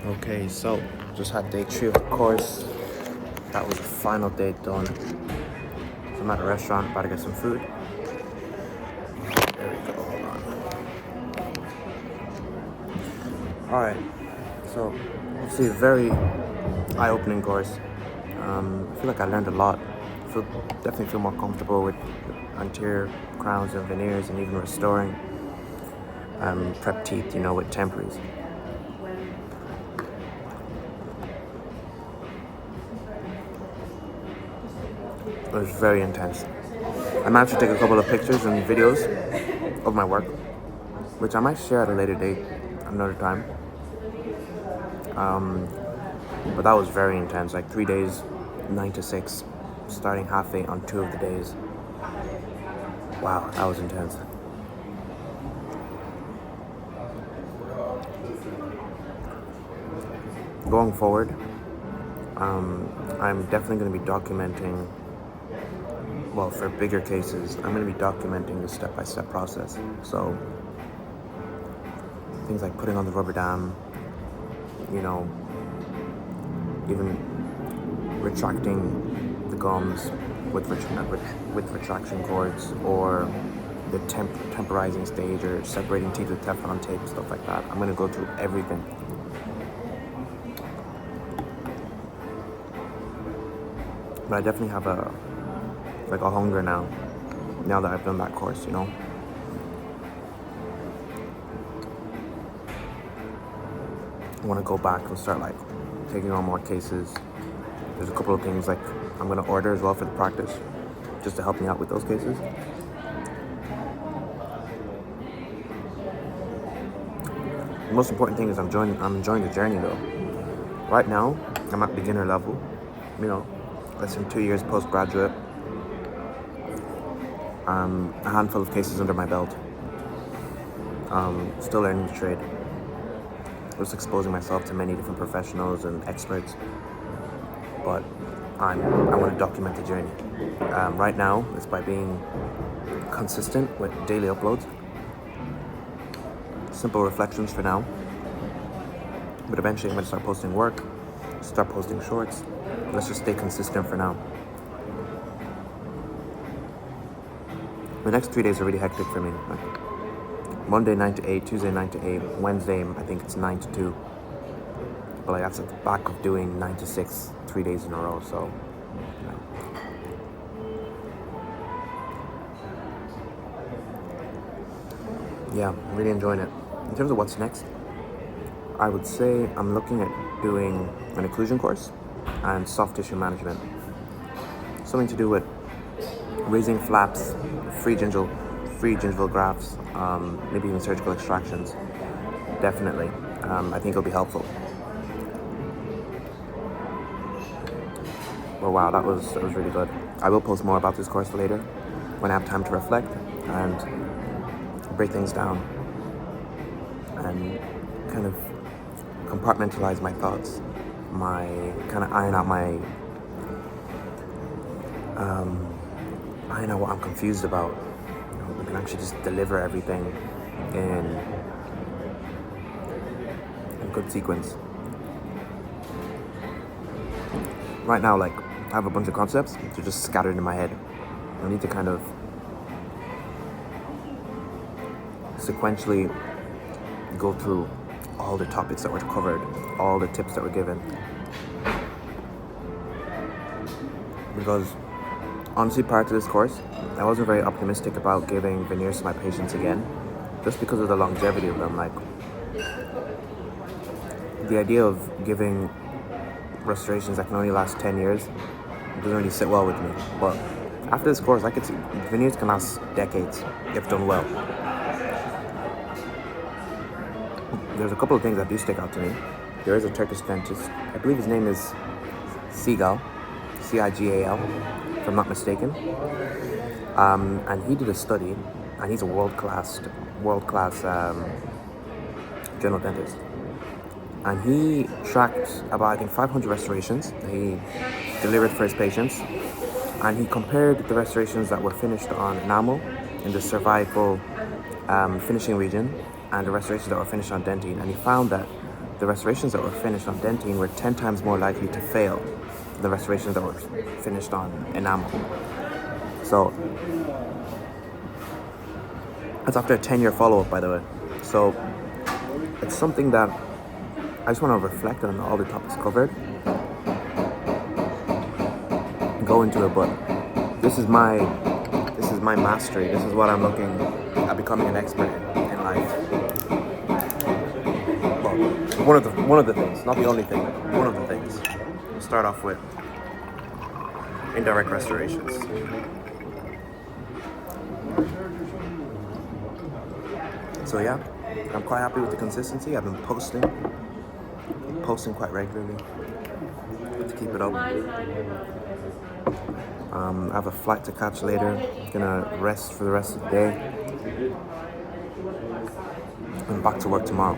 Okay, so just had day 3 of the course. That was the final day done. So I'm at a restaurant, about to get some food. There we go, hold on. Alright, so obviously a very eye-opening course. I feel like I learned a lot. Definitely feel more comfortable with anterior crowns and veneers and even restoring prep teeth, with temporaries. It was very intense. I managed to take a couple of pictures and videos of my work, which I might share at a later date, another time. But that was very intense, like 3 days, 9 to 6, starting half 8 on 2 of the days. Wow, that was intense. Going forward, I'm definitely going to be documenting, well, for bigger cases, I'm going to be documenting the step-by-step process. So things like putting on the rubber dam, even retracting the gums with retraction cords, or the temporizing stage, or separating teeth with Teflon tape, stuff like that. I'm going to go through everything. But I definitely have a hunger now that I've done that course, I want to go back and start taking on more cases. There's a couple of things I'm going to order as well for the practice, just to help me out with those cases. The most important thing is I'm enjoying the journey though. Right now, I'm at beginner level, less than 2 years postgraduate. A handful of cases under my belt. Still learning the trade. Just exposing myself to many different professionals and experts. But I want to document the journey. Right now, it's by being consistent with daily uploads. Simple reflections for now. But eventually I'm going to start posting work, start posting shorts. Let's just stay consistent for now. The next 3 days are really hectic for me. Monday 9 to 8, Tuesday 9 to 8, Wednesday I think it's 9 to 2. But that's at the back of doing 9 to 6, 3 days in a row, so yeah, I'm really enjoying it. In terms of what's next, I would say I'm looking at doing an occlusion course and soft tissue management. Something to do with raising flaps, free gingival grafts, maybe even surgical extractions. Definitely. I think it'll be helpful. Well, wow, that was really good. I will post more about this course later when I have time to reflect and break things down and kind of compartmentalize my thoughts, iron out what I'm confused about. We can actually just deliver everything in good sequence. Right now, I have a bunch of concepts, they're just scattered in my head. I need to kind of sequentially go through all the topics that were covered, all the tips that were given. Because honestly, prior to this course, I wasn't very optimistic about giving veneers to my patients again, just because of the longevity of them. The idea of giving restorations that can only last 10 years doesn't really sit well with me. But after this course, I could see veneers can last decades if done well. There's a couple of things that do stick out to me. There is a Turkish dentist, I believe his name is Cigal, Cigal, if I'm not mistaken. And he did a study, and he's a world-class general dentist. And he tracked about, I think, 500 restorations that he delivered for his patients. And he compared the restorations that were finished on enamel in the cervical finishing region and the restorations that were finished on dentine. And he found that the restorations that were finished on dentine were 10 times more likely to fail than the restorations that were finished on enamel. So that's after a 10-year follow-up, by the way. So it's something that I just want to reflect on all the topics covered and go into it, but this is my mastery. This is what I'm looking at becoming an expert in life. Well, one of the things, not the only thing, one of the things. We'll start off with indirect restorations. So yeah, I'm quite happy with the consistency. I've been posting quite regularly to keep it up. I have a flight to catch later. Gonna rest for the rest of the day. I'm back to work tomorrow.